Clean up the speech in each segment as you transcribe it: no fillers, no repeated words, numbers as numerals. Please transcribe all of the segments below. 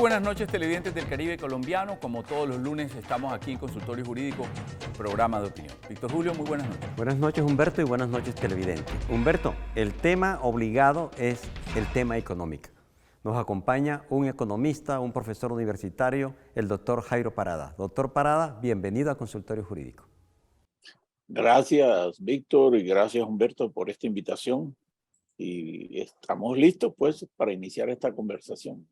buenas noches, televidentes del Caribe colombiano. Como todos los lunes, estamos aquí en Consultorio Jurídico, programa de opinión. Víctor Julio, muy buenas noches. Buenas noches, Humberto, y buenas noches, televidentes. Humberto, el tema obligado es el tema económico. Nos acompaña un economista, un profesor universitario, el doctor Jairo Parada. Doctor Parada, bienvenido a Consultorio Jurídico. Gracias, Víctor, y gracias, Humberto, por esta invitación. Y estamos listos, pues, para iniciar esta conversación.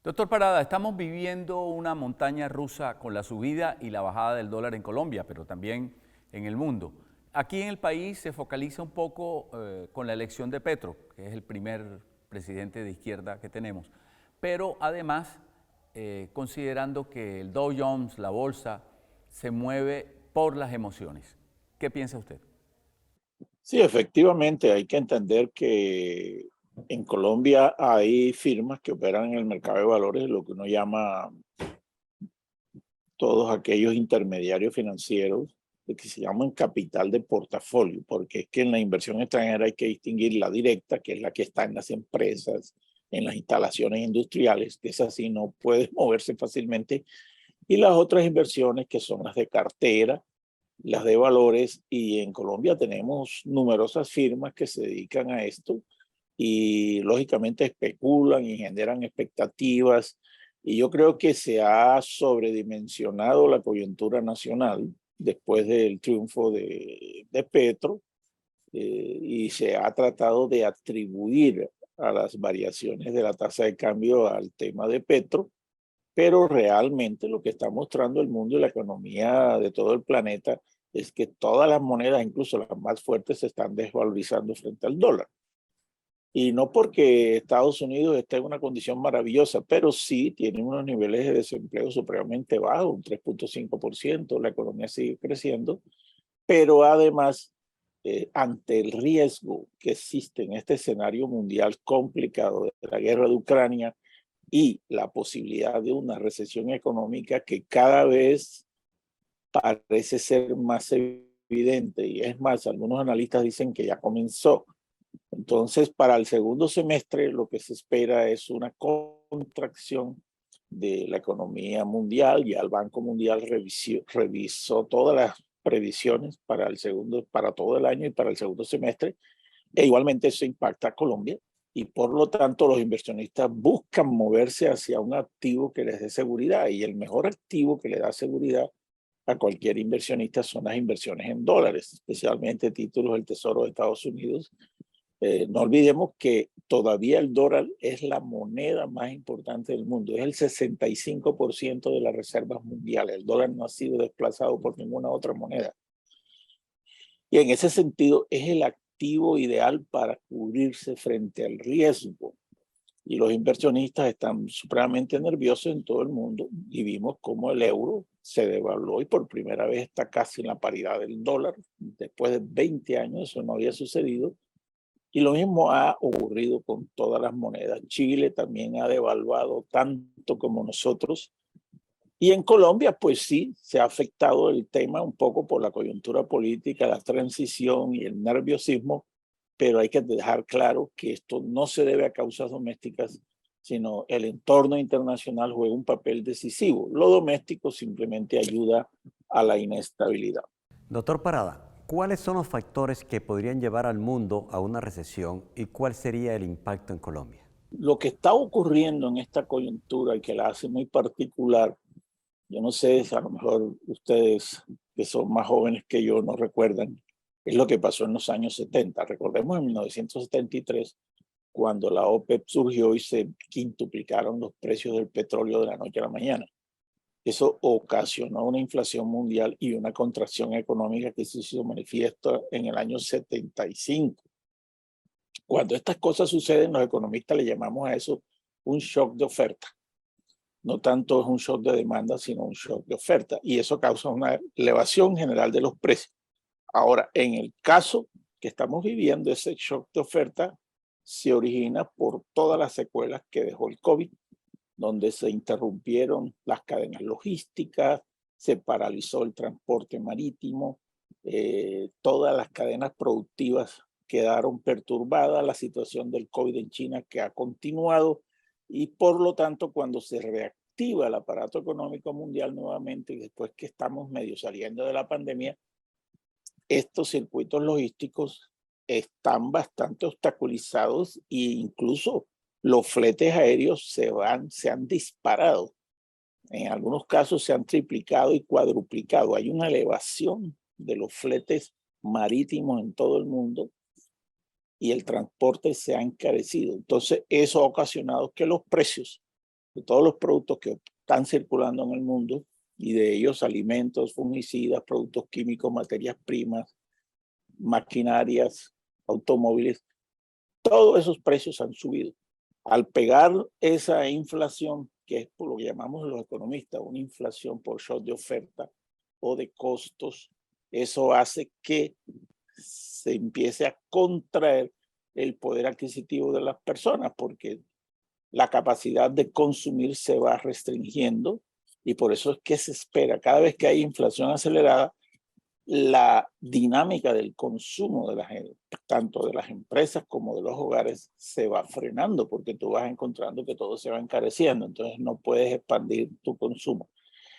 Doctor Parada, estamos viviendo una montaña rusa con la subida y la bajada del dólar en Colombia, pero también en el mundo. Aquí en el país se focaliza un poco con la elección de Petro, que es el primer presidente de izquierda que tenemos, pero además considerando que el Dow Jones, la bolsa, se mueve por las emociones. ¿Qué piensa usted? Sí, efectivamente, hay que entender que en Colombia hay firmas que operan en el mercado de valores, lo que uno llama todos aquellos intermediarios financieros, lo que se llaman capital de portafolio, porque es que en la inversión extranjera hay que distinguir la directa, que es la que está en las empresas, en las instalaciones industriales, que es así, no puede moverse fácilmente, y las otras inversiones que son las de cartera, las de valores, y en Colombia tenemos numerosas firmas que se dedican a esto y lógicamente especulan y generan expectativas, y yo creo que se ha sobredimensionado la coyuntura nacional después del triunfo de Petro, y se ha tratado de atribuir a las variaciones de la tasa de cambio al tema de Petro, pero realmente lo que está mostrando el mundo y la economía de todo el planeta es que todas las monedas, incluso las más fuertes, se están desvalorizando frente al dólar. Y no porque Estados Unidos esté en una condición maravillosa, pero sí tiene unos niveles de desempleo supremamente bajos, un 3.5%, la economía sigue creciendo, pero además, ante el riesgo que existe en este escenario mundial complicado de la guerra de Ucrania, y la posibilidad de una recesión económica que cada vez parece ser más evidente, y es más, algunos analistas dicen que ya comenzó. Entonces, para el segundo semestre lo que se espera es una contracción de la economía mundial. Ya el Banco Mundial revisó todas las previsiones para todo el año y para el segundo semestre, e igualmente eso impacta a Colombia, y por lo tanto los inversionistas buscan moverse hacia un activo que les dé seguridad, y el mejor activo que le da seguridad a cualquier inversionista son las inversiones en dólares, especialmente títulos del Tesoro de Estados Unidos. No olvidemos que todavía el dólar es la moneda más importante del mundo, es el 65% de las reservas mundiales. El dólar no ha sido desplazado por ninguna otra moneda. Y en ese sentido es el activo ideal para cubrirse frente al riesgo. Y los inversionistas están supremamente nerviosos en todo el mundo, y vimos cómo el euro se devaluó y por primera vez está casi en la paridad del dólar. Después de 20 años eso no había sucedido. Y lo mismo ha ocurrido con todas las monedas. Chile también ha devaluado tanto como nosotros. Y en Colombia, pues sí, se ha afectado el tema un poco por la coyuntura política, la transición y el nerviosismo, pero hay que dejar claro que esto no se debe a causas domésticas, sino el entorno internacional juega un papel decisivo. Lo doméstico simplemente ayuda a la inestabilidad. Doctor Parada, ¿cuáles son los factores que podrían llevar al mundo a una recesión y cuál sería el impacto en Colombia? Lo que está ocurriendo en esta coyuntura y que la hace muy particular, yo no sé, a lo mejor ustedes que son más jóvenes que yo no recuerdan, es lo que pasó en los años 70. Recordemos en 1973, cuando la OPEP surgió y se quintuplicaron los precios del petróleo de la noche a la mañana. Eso ocasionó una inflación mundial y una contracción económica que se hizo manifiesta en el año 75. Cuando estas cosas suceden, los economistas le llamamos a eso un shock de oferta. No tanto es un shock de demanda, sino un shock de oferta. Y eso causa una elevación general de los precios. Ahora, en el caso que estamos viviendo, ese shock de oferta se origina por todas las secuelas que dejó el COVID, donde se interrumpieron las cadenas logísticas, se paralizó el transporte marítimo, todas las cadenas productivas quedaron perturbadas, la situación del COVID en China que ha continuado, y por lo tanto cuando se reactiva el aparato económico mundial nuevamente y después que estamos medio saliendo de la pandemia, estos circuitos logísticos están bastante obstaculizados e incluso los fletes aéreos se han disparado. En algunos casos se han triplicado y cuadruplicado. Hay una elevación de los fletes marítimos en todo el mundo y el transporte se ha encarecido. Entonces, eso ha ocasionado que los precios de todos los productos que están circulando en el mundo, y de ellos alimentos, fungicidas, productos químicos, materias primas, maquinarias, automóviles, todos esos precios han subido. Al pegar esa inflación, que es por lo que llamamos los economistas una inflación por shock de oferta o de costos, eso hace que se empiece a contraer el poder adquisitivo de las personas, porque la capacidad de consumir se va restringiendo y por eso es que se espera, cada vez que hay inflación acelerada, la dinámica del consumo de tanto de las empresas como de los hogares se va frenando porque tú vas encontrando que todo se va encareciendo, entonces no puedes expandir tu consumo.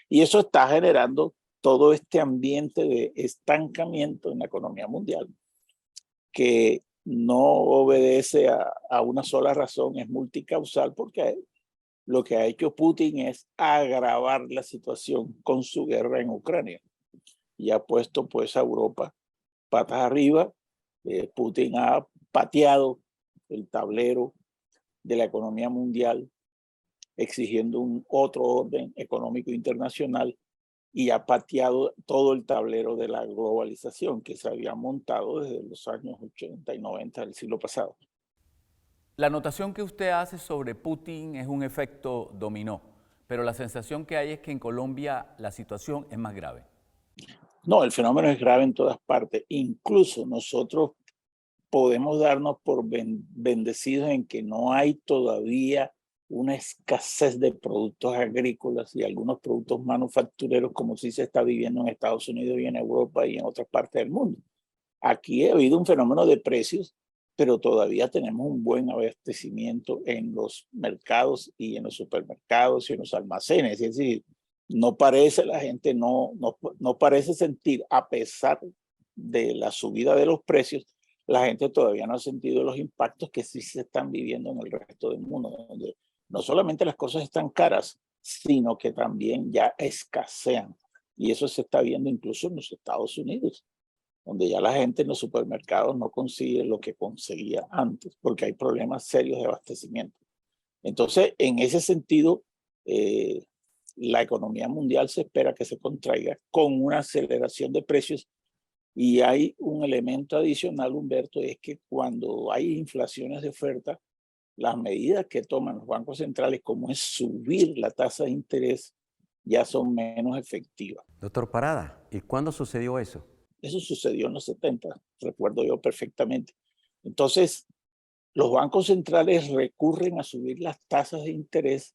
Y eso está generando todo este ambiente de estancamiento en la economía mundial que no obedece a una sola razón, es multicausal porque lo que ha hecho Putin es agravar la situación con su guerra en Ucrania y ha puesto pues a Europa patas arriba. Putin ha pateado el tablero de la economía mundial exigiendo un otro orden económico internacional y ha pateado todo el tablero de la globalización que se había montado desde los años 80 y 90 del siglo pasado. La anotación que usted hace sobre Putin es un efecto dominó, pero la sensación que hay es que en Colombia la situación es más grave. No, el fenómeno es grave en todas partes. Incluso nosotros podemos darnos por bendecidos en que no hay todavía una escasez de productos agrícolas y algunos productos manufactureros como sí se está viviendo en Estados Unidos y en Europa y en otras partes del mundo. Aquí ha habido un fenómeno de precios, pero todavía tenemos un buen abastecimiento en los mercados y en los supermercados y en los almacenes. Es decir, no parece, la gente no parece sentir, a pesar de la subida de los precios, la gente todavía no ha sentido los impactos que sí se están viviendo en el resto del mundo, donde no solamente las cosas están caras, sino que también ya escasean. Y eso se está viendo incluso en los Estados Unidos, donde ya la gente en los supermercados no consigue lo que conseguía antes, porque hay problemas serios de abastecimiento. Entonces, en ese sentido, la economía mundial se espera que se contraiga con una aceleración de precios. Y hay un elemento adicional, Humberto, es que cuando hay inflaciones de oferta, las medidas que toman los bancos centrales, como es subir la tasa de interés, ya son menos efectivas. Doctor Parada, ¿y cuándo sucedió eso? Eso sucedió en los 70, recuerdo yo perfectamente. Entonces, los bancos centrales recurren a subir las tasas de interés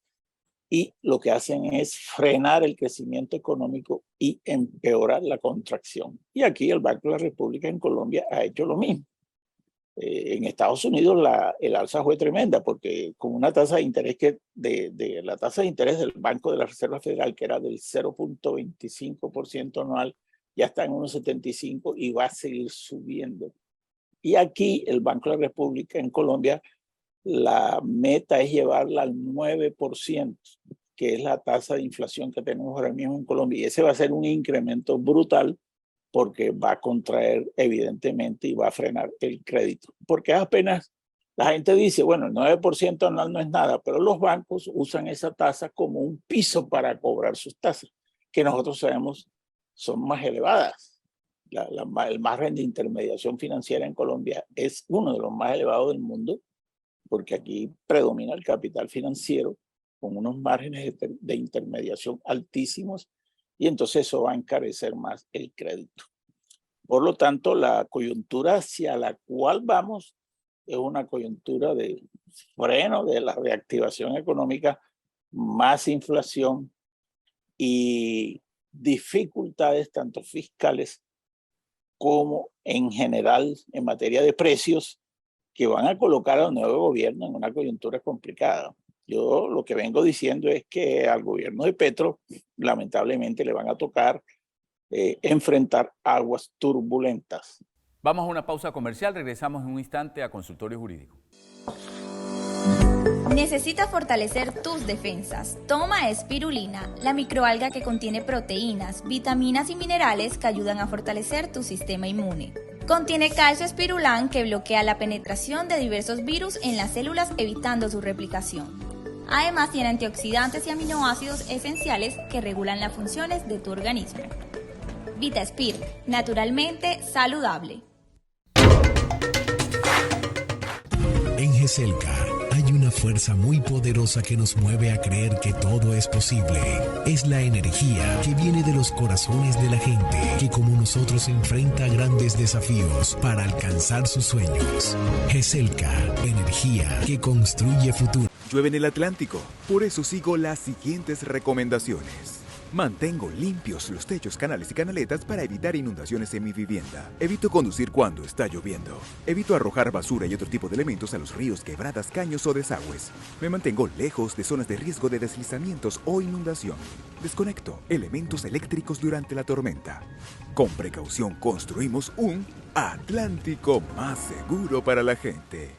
y lo que hacen es frenar el crecimiento económico y empeorar la contracción. Y aquí el Banco de la República en Colombia ha hecho lo mismo. En Estados Unidos el alza fue tremenda porque con una tasa de interés la tasa de interés del Banco de la Reserva Federal, que era del 0.25% anual, ya está en 1.75 y va a seguir subiendo. Y aquí el Banco de la República en Colombia, la meta es llevarla al 9%, que es la tasa de inflación que tenemos ahora mismo en Colombia. Y ese va a ser un incremento brutal porque va a contraer evidentemente y va a frenar el crédito. Porque apenas la gente dice, bueno, el 9% anual no es nada, pero los bancos usan esa tasa como un piso para cobrar sus tasas, que nosotros sabemos son más elevadas. El margen de intermediación financiera en Colombia es uno de los más elevados del mundo, porque aquí predomina el capital financiero con unos márgenes de intermediación altísimos y entonces eso va a encarecer más el crédito. Por lo tanto, la coyuntura hacia la cual vamos es una coyuntura de freno de la reactivación económica, más inflación y dificultades tanto fiscales como en general en materia de precios que van a colocar al nuevo gobierno en una coyuntura complicada. Yo lo que vengo diciendo es que al gobierno de Petro lamentablemente le van a tocar enfrentar aguas turbulentas. Vamos a una pausa comercial, regresamos en un instante a Consultorio Jurídico. Necesitas fortalecer tus defensas. Toma espirulina, la microalga que contiene proteínas, vitaminas y minerales que ayudan a fortalecer tu sistema inmune. Contiene calcio espirulán que bloquea la penetración de diversos virus en las células evitando su replicación. Además tiene antioxidantes y aminoácidos esenciales que regulan las funciones de tu organismo. VitaSpir, naturalmente saludable. En GESELCA hay una fuerza muy poderosa que nos mueve a creer que todo es posible. Es la energía que viene de los corazones de la gente que como nosotros enfrenta grandes desafíos para alcanzar sus sueños. GESELCA, energía que construye futuro. Llueve en el Atlántico, por eso sigo las siguientes recomendaciones. Mantengo limpios los techos, canales y canaletas para evitar inundaciones en mi vivienda. Evito conducir cuando está lloviendo. Evito arrojar basura y otro tipo de elementos a los ríos, quebradas, caños o desagües. Me mantengo lejos de zonas de riesgo de deslizamientos o inundación. Desconecto elementos eléctricos durante la tormenta. Con precaución construimos un Atlántico más seguro para la gente.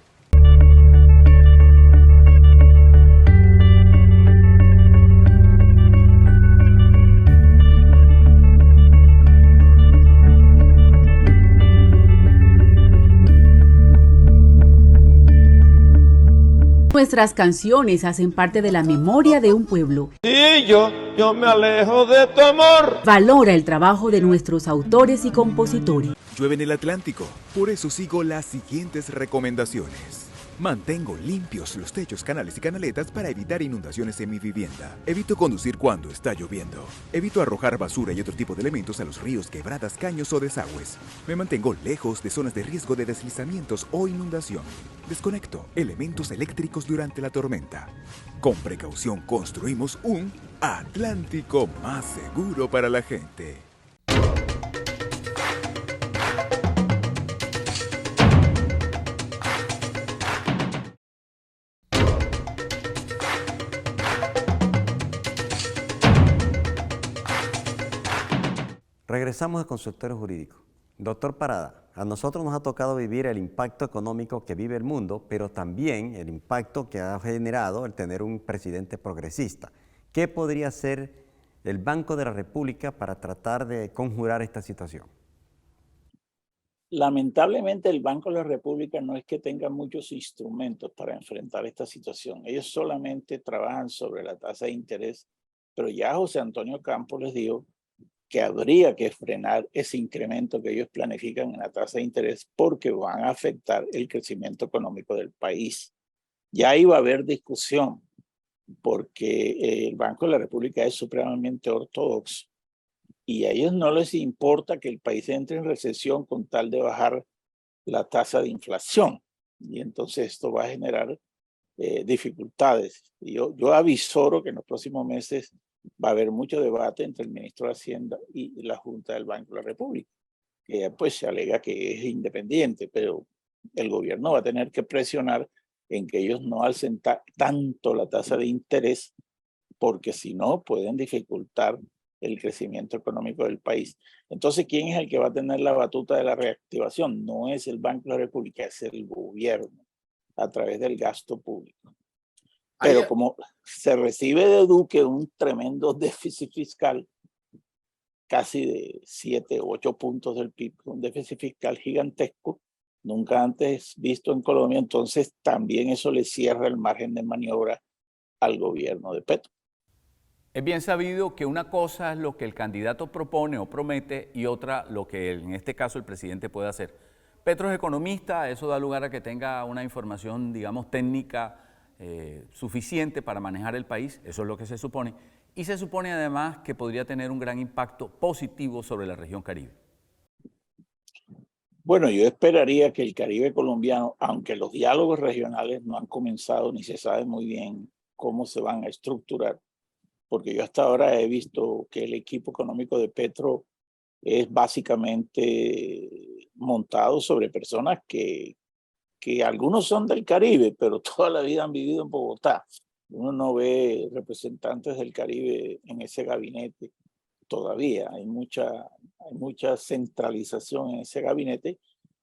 Nuestras canciones hacen parte de la memoria de un pueblo. Y yo me alejo de tu amor. Valora el trabajo de nuestros autores y compositores. Llueve en el Atlántico, por eso sigo las siguientes recomendaciones. Mantengo limpios los techos, canales y canaletas para evitar inundaciones en mi vivienda. Evito conducir cuando está lloviendo. Evito arrojar basura y otro tipo de elementos a los ríos, quebradas, caños o desagües. Me mantengo lejos de zonas de riesgo de deslizamientos o inundación. Desconecto elementos eléctricos durante la tormenta. Con precaución construimos un Atlántico más seguro para la gente. Regresamos al consultorio jurídico. Doctor Parada, a nosotros nos ha tocado vivir el impacto económico que vive el mundo, pero también el impacto que ha generado el tener un presidente progresista. ¿Qué podría hacer el Banco de la República para tratar de conjurar esta situación? Lamentablemente el Banco de la República no es que tenga muchos instrumentos para enfrentar esta situación. Ellos solamente trabajan sobre la tasa de interés, pero ya José Antonio Campos les dijo que habría que frenar ese incremento que ellos planifican en la tasa de interés porque van a afectar el crecimiento económico del país. Ya iba a haber discusión porque el Banco de la República es supremamente ortodoxo y a ellos no les importa que el país entre en recesión con tal de bajar la tasa de inflación. Y entonces esto va a generar dificultades. Y yo avisoro que en los próximos meses va a haber mucho debate entre el ministro de Hacienda y la Junta del Banco de la República, que pues se alega que es independiente, pero el gobierno va a tener que presionar en que ellos no alcen tanto la tasa de interés, porque si no pueden dificultar el crecimiento económico del país. Entonces, ¿quién es el que va a tener la batuta de la reactivación? No es el Banco de la República, es el gobierno a través del gasto público. Pero como se recibe de Duque un tremendo déficit fiscal, casi de 7 o 8 puntos del PIB, un déficit fiscal gigantesco, nunca antes visto en Colombia, entonces también eso le cierra el margen de maniobra al gobierno de Petro. Es bien sabido que una cosa es lo que el candidato propone o promete y otra lo que en este caso el presidente puede hacer. Petro es economista, eso da lugar a que tenga una información, digamos, técnica suficiente para manejar el país, eso es lo que se supone, y se supone además que podría tener un gran impacto positivo sobre la región Caribe. Bueno, yo esperaría que el Caribe colombiano, aunque los diálogos regionales no han comenzado ni se sabe muy bien cómo se van a estructurar, porque yo hasta ahora he visto que el equipo económico de Petro es básicamente montado sobre personas que algunos son del Caribe, pero toda la vida han vivido en Bogotá. Uno no ve representantes del Caribe en ese gabinete todavía. Hay mucha centralización en ese gabinete,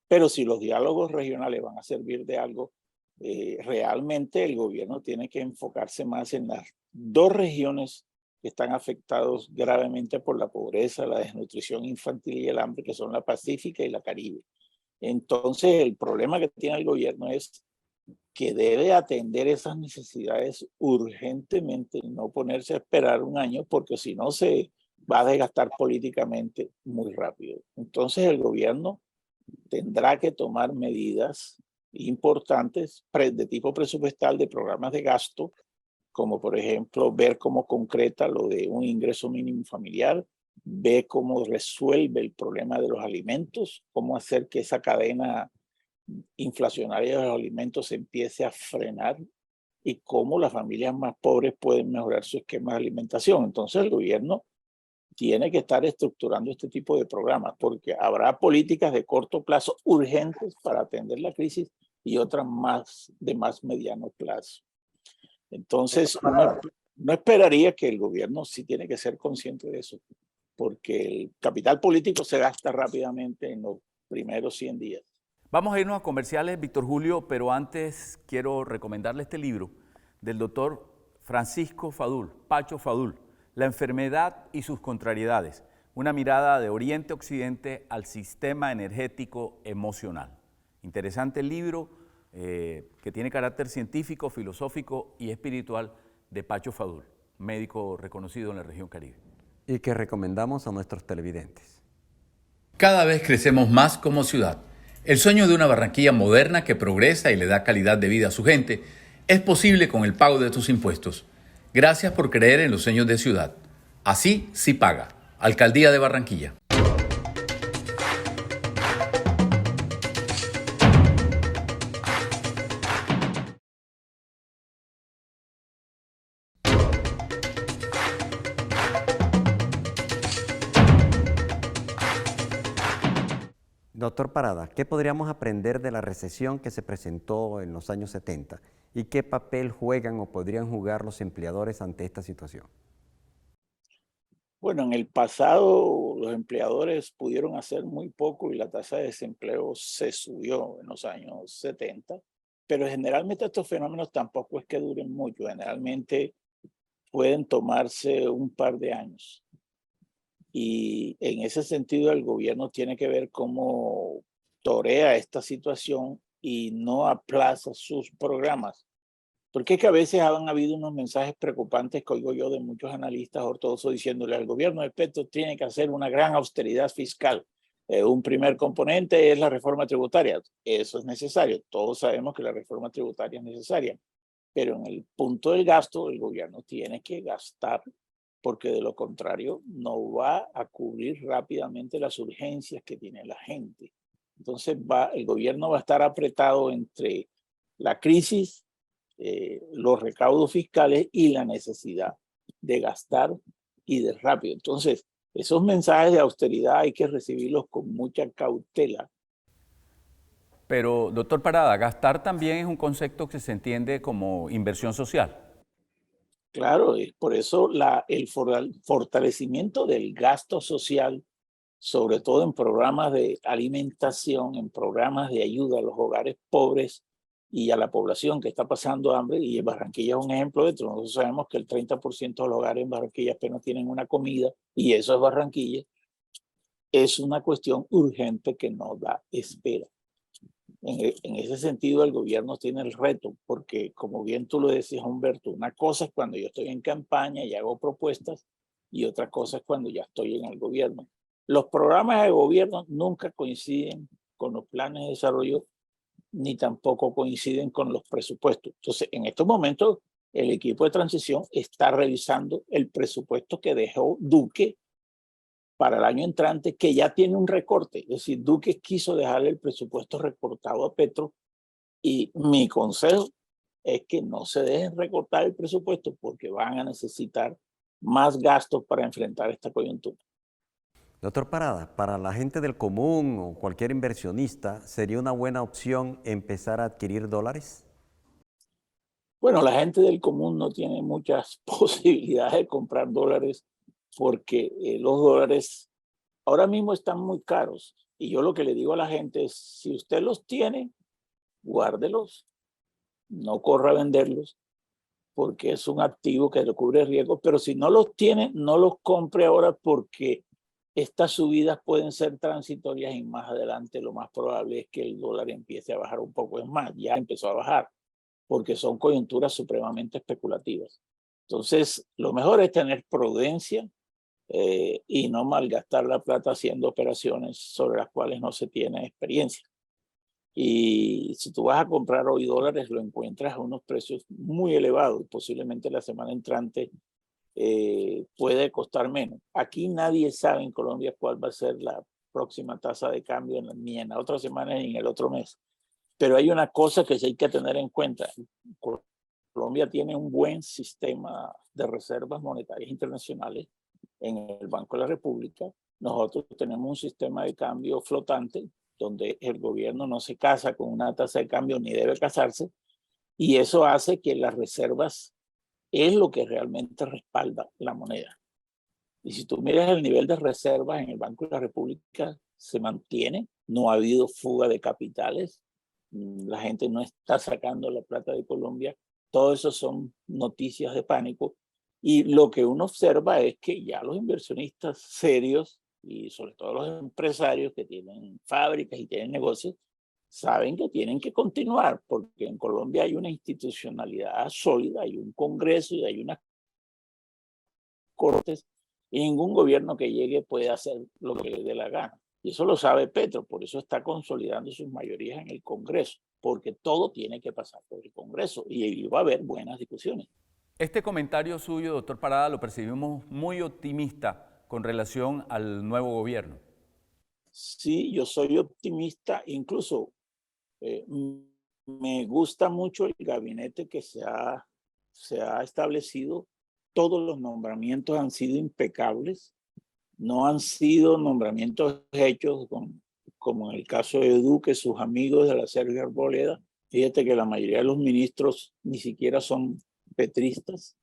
pero si los diálogos regionales van a servir de algo, realmente el gobierno tiene que enfocarse más en las dos regiones que están afectados gravemente por la pobreza, la desnutrición infantil y el hambre, que son la Pacífica y la Caribe. Entonces, el problema que tiene el gobierno es que debe atender esas necesidades urgentemente y no ponerse a esperar un año, porque si no se va a desgastar políticamente muy rápido. Entonces, el gobierno tendrá que tomar medidas importantes de tipo presupuestal, de programas de gasto, como por ejemplo ver cómo concreta lo de un ingreso mínimo familiar, ve cómo resuelve el problema de los alimentos, cómo hacer que esa cadena inflacionaria de los alimentos se empiece a frenar y cómo las familias más pobres pueden mejorar su esquema de alimentación. Entonces el gobierno tiene que estar estructurando este tipo de programas porque habrá políticas de corto plazo urgentes para atender la crisis y otras más de más mediano plazo. Entonces, no esperaría que el gobierno sí tiene que ser consciente de eso, porque el capital político se gasta rápidamente en los primeros 100 días. Vamos a irnos a comerciales, Víctor Julio, pero antes quiero recomendarle este libro del doctor Francisco Fadul, Pacho Fadul, La enfermedad y sus contrariedades, una mirada de Oriente a Occidente al sistema energético emocional. Interesante el libro que tiene carácter científico, filosófico y espiritual de Pacho Fadul, médico reconocido en la región Caribe. Y que recomendamos a nuestros televidentes. Cada vez crecemos más como ciudad. El sueño de una Barranquilla moderna que progresa y le da calidad de vida a su gente es posible con el pago de tus impuestos. Gracias por creer en los sueños de ciudad. Así sí paga. Alcaldía de Barranquilla. Doctor Parada, ¿qué podríamos aprender de la recesión que se presentó en los años 70 y qué papel juegan o podrían jugar los empleadores ante esta situación? Bueno, en el pasado los empleadores pudieron hacer muy poco y la tasa de desempleo se subió en los años 70, pero generalmente estos fenómenos tampoco es que duren mucho, generalmente pueden tomarse un par de años. Y en ese sentido el gobierno tiene que ver cómo torea esta situación y no aplaza sus programas. Porque es que a veces han habido unos mensajes preocupantes que oigo yo de muchos analistas ortodoxos diciéndole al gobierno de Petro tiene que hacer una gran austeridad fiscal. Un primer componente es la reforma tributaria. Eso es necesario. Todos sabemos que la reforma tributaria es necesaria. Pero en el punto del gasto, el gobierno tiene que gastar porque de lo contrario no va a cubrir rápidamente las urgencias que tiene la gente. Entonces el gobierno va a estar apretado entre la crisis, los recaudos fiscales y la necesidad de gastar y de rápido. Entonces, esos mensajes de austeridad hay que recibirlos con mucha cautela. Pero, doctor Parada, gastar también es un concepto que se entiende como inversión social. Claro, es por eso el fortalecimiento del gasto social, sobre todo en programas de alimentación, en programas de ayuda a los hogares pobres y a la población que está pasando hambre, y Barranquilla es un ejemplo de esto. Nosotros sabemos que el 30% de los hogares en Barranquilla apenas tienen una comida, y eso es Barranquilla. Es una cuestión urgente que no da espera. En ese sentido, el gobierno tiene el reto, porque como bien tú lo decías, Humberto, una cosa es cuando yo estoy en campaña y hago propuestas, y otra cosa es cuando ya estoy en el gobierno. Los programas de gobierno nunca coinciden con los planes de desarrollo, ni tampoco coinciden con los presupuestos. Entonces, en estos momentos, el equipo de transición está revisando el presupuesto que dejó Duque para el año entrante, que ya tiene un recorte. Es decir, Duque quiso dejarle el presupuesto recortado a Petro, y mi consejo es que no se dejen recortar el presupuesto porque van a necesitar más gastos para enfrentar esta coyuntura. Doctor Parada, para la gente del común o cualquier inversionista, ¿sería una buena opción empezar a adquirir dólares? Bueno, la gente del común no tiene muchas posibilidades de comprar dólares porque los dólares ahora mismo están muy caros. Y yo lo que le digo a la gente es, si usted los tiene, guárdelos, no corra a venderlos, porque es un activo que le cubre riesgos, pero si no los tiene, no los compre ahora porque estas subidas pueden ser transitorias y más adelante lo más probable es que el dólar empiece a bajar un poco. Es más, ya empezó a bajar porque son coyunturas supremamente especulativas. Entonces, lo mejor es tener prudencia y no malgastar la plata haciendo operaciones sobre las cuales no se tiene experiencia. Y si tú vas a comprar hoy dólares, lo encuentras a unos precios muy elevados. Posiblemente la semana entrante puede costar menos. Aquí nadie sabe en Colombia cuál va a ser la próxima tasa de cambio ni en la otra semana ni en el otro mes. Pero hay una cosa que sí hay que tener en cuenta. Colombia tiene un buen sistema de reservas monetarias internacionales en el Banco de la República. Nosotros tenemos un sistema de cambio flotante donde el gobierno no se casa con una tasa de cambio ni debe casarse, y eso hace que las reservas es lo que realmente respalda la moneda. Y si tú miras el nivel de reservas en el Banco de la República, se mantiene, no ha habido fuga de capitales, la gente no está sacando la plata de Colombia, todo eso son noticias de pánico, y lo que uno observa es que ya los inversionistas serios y sobre todo los empresarios que tienen fábricas y tienen negocios, saben que tienen que continuar, porque en Colombia hay una institucionalidad sólida, hay un Congreso y hay unas Cortes, y ningún gobierno que llegue puede hacer lo que le dé la gana. Y eso lo sabe Petro, por eso está consolidando sus mayorías en el Congreso, porque todo tiene que pasar por el Congreso y va a haber buenas discusiones. Este comentario suyo, doctor Parada, lo percibimos muy optimista con relación al nuevo gobierno. Sí, yo soy optimista, incluso me gusta mucho el gabinete que se ha establecido. Todos los nombramientos han sido impecables, no han sido nombramientos hechos como en el caso de Duque, sus amigos de la Sergio Arboleda. Fíjate que la mayoría de los ministros ni siquiera son petristas,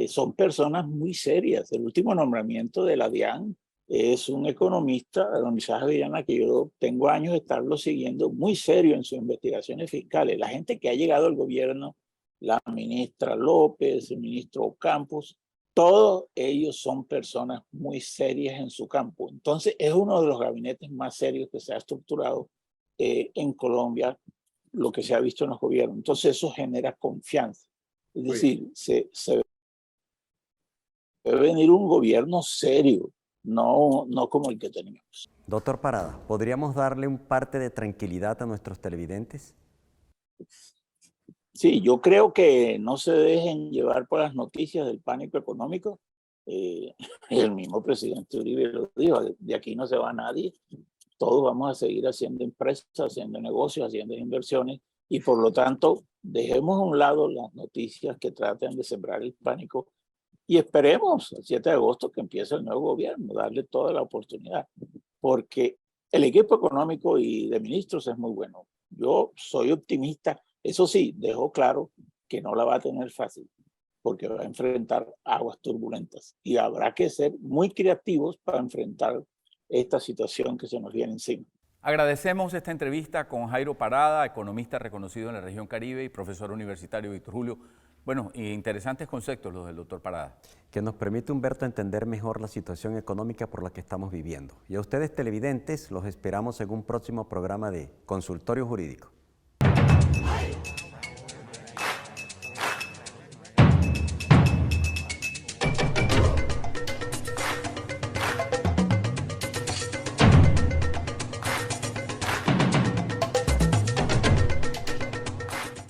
son personas muy serias. El último nombramiento de la DIAN es un economista, don Isaac Villana, que yo tengo años de estarlo siguiendo, muy serio en sus investigaciones fiscales. La gente que ha llegado al gobierno, la ministra López, el ministro Campos, todos ellos son personas muy serias en su campo. Entonces es uno de los gabinetes más serios que se ha estructurado en Colombia, lo que se ha visto en los gobiernos. Entonces eso genera confianza. Es decir, se debe venir un gobierno serio, no como el que teníamos. Doctor Parada, ¿podríamos darle un parte de tranquilidad a nuestros televidentes? Sí, yo creo que no se dejen llevar por las noticias del pánico económico. El mismo presidente Uribe lo dijo, de aquí no se va nadie. Todos vamos a seguir haciendo empresas, haciendo negocios, haciendo inversiones, y por lo tanto dejemos a un lado las noticias que traten de sembrar el pánico y esperemos el 7 de agosto que empiece el nuevo gobierno, darle toda la oportunidad, porque el equipo económico y de ministros es muy bueno. Yo soy optimista. Eso sí, dejó claro que no la va a tener fácil, porque va a enfrentar aguas turbulentas y habrá que ser muy creativos para enfrentar esta situación que se nos viene encima. Agradecemos esta entrevista con Jairo Parada, economista reconocido en la región Caribe y profesor universitario. Víctor Julio, bueno, interesantes conceptos los del doctor Parada. Que nos permite, Humberto, entender mejor la situación económica por la que estamos viviendo. Y a ustedes, televidentes, los esperamos en un próximo programa de Consultorio Jurídico.